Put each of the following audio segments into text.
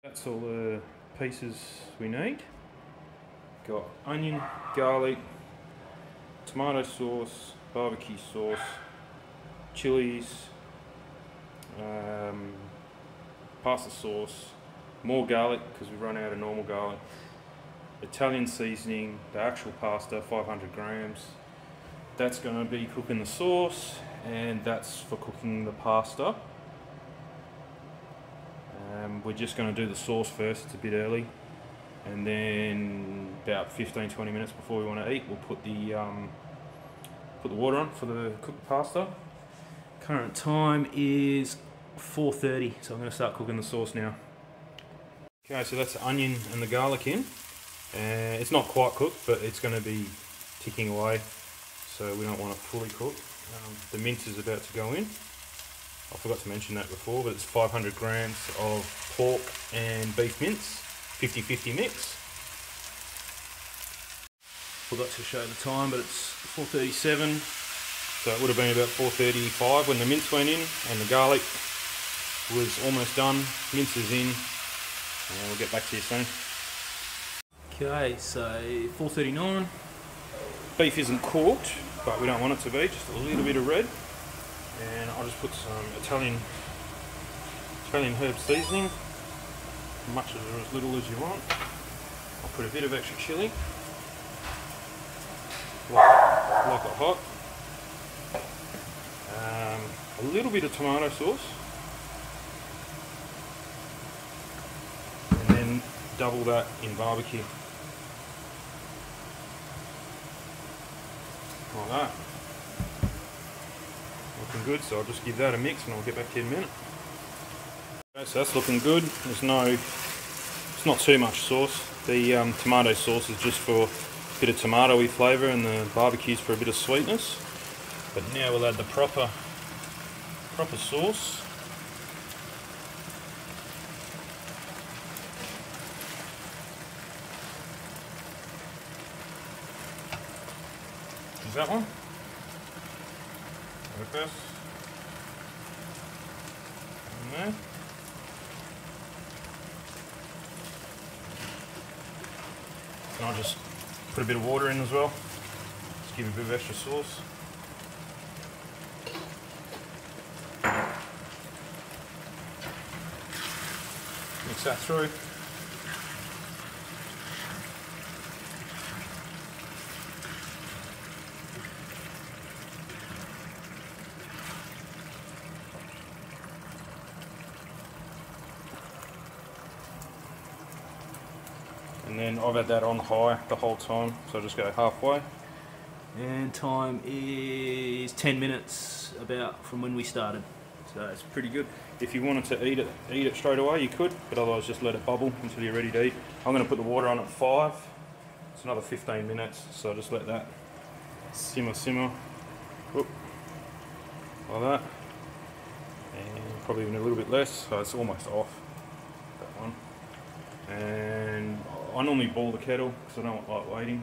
That's all the pieces we need. Got onion, garlic, tomato sauce, barbecue sauce, chilies, pasta sauce, more garlic because we run out of normal garlic, Italian seasoning, the actual pasta, 500 grams. That's going to be cooking the sauce, and that's for cooking the pasta. We're just going to do the sauce first, it's a bit early, and then about 15-20 minutes before we want to eat, we'll put the water on for the cooked pasta. Current time is 4:30, so I'm going to start cooking the sauce now. Okay, so that's the onion and the garlic in. It's not quite cooked, but it's going to be ticking away, so we don't want it fully cooked. The mince is about to go in. I forgot to mention that before, but it's 500 grams of pork and beef mince, 50-50 mix. Forgot to show the time, but it's 4:37, so it would have been about 4:35 when the mince went in, and the garlic was almost done. Mince is in, and we'll get back to you soon. Okay, so 4:39. Beef isn't cooked, but we don't want it to be, just a little bit of red. And I'll just put some Italian herb seasoning, much or as little as you want. I'll put a bit of extra chili, like it hot. A little bit of tomato sauce, and then double that in barbecue. Like that. Looking good, so I'll just give that a mix and I'll get back to you in a minute. Okay, so that's looking good. It's not too much sauce. The tomato sauce is just for a bit of tomatoey flavour, and the barbecue's for a bit of sweetness. But now we'll add the proper sauce. Is that one? Like this. And there. And I'll just put a bit of water in as well. Just give it a bit of extra sauce. Mix that through. And then I've had that on high the whole time, so I'll just go halfway. And time is 10 minutes about from when we started, so it's pretty good. If you wanted to eat it straight away, you could, but otherwise just let it bubble until you're ready to eat. I'm going to put the water on at 5. It's another 15 minutes, so I'll just let that simmer. Whoop, like that, and probably even a little bit less, so it's almost off, that one. And I normally boil the kettle because I don't like waiting.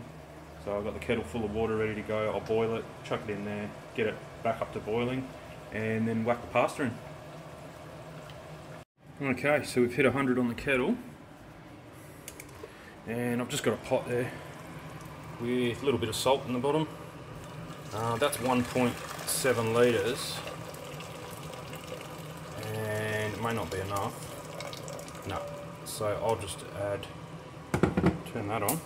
So I've got the kettle full of water ready to go. I'll boil it, chuck it in there, get it back up to boiling, and then whack the pasta in. Okay, so we've hit 100 on the kettle, and I've just got a pot there with a little bit of salt in the bottom. That's 1.7 litres, and it may not be enough. No. So I'll just turn that on.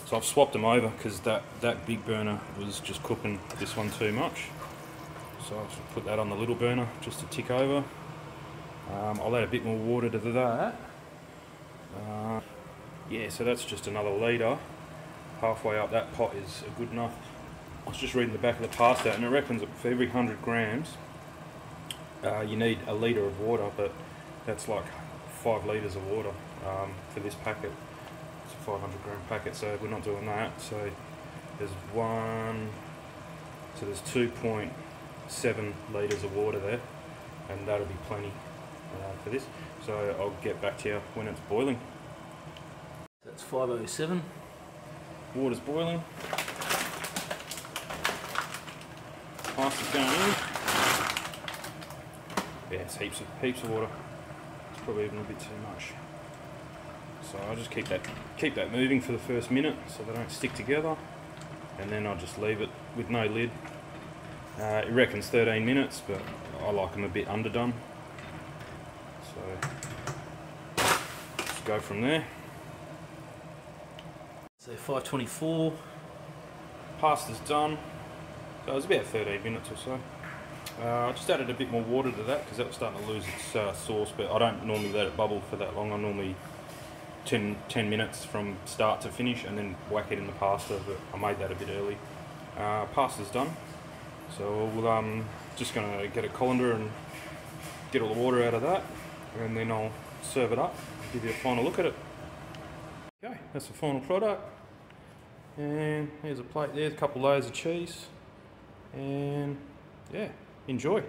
So I've swapped them over because that big burner was just cooking this one too much. So I'll just put that on the little burner just to tick over. I'll add a bit more water to that. Yeah, so that's just another litre. Halfway up, that pot is good enough. I was just reading the back of the pasta, and it reckons that for every 100 grams you need a litre of water, but that's like 5 litres of water for this packet. It's a 500 gram packet, so we're not doing that. So there's 2.7 litres of water there, and that'll be plenty for this. So I'll get back to you when it's boiling. That's 5:07. Water's boiling. Pasta's going in. Yeah, it's heaps of water. It's probably even a bit too much. So I'll just keep that moving for the first minute so they don't stick together, and then I'll just leave it with no lid. It reckons 13 minutes, but I like them a bit underdone. So just go from there. So 5:24, pasta's done. So it was about 13 minutes or so. I just added a bit more water to that because that was starting to lose its sauce, but I don't normally let it bubble for that long. I normally 10 minutes from start to finish and then whack it in the pasta, but I made that a bit early. Pasta's done, so we'll just going to get a colander and get all the water out of that, and then I'll serve it up, give you a final look at it. Okay, that's the final product, and here's a plate there, a couple layers of cheese, and yeah, enjoy.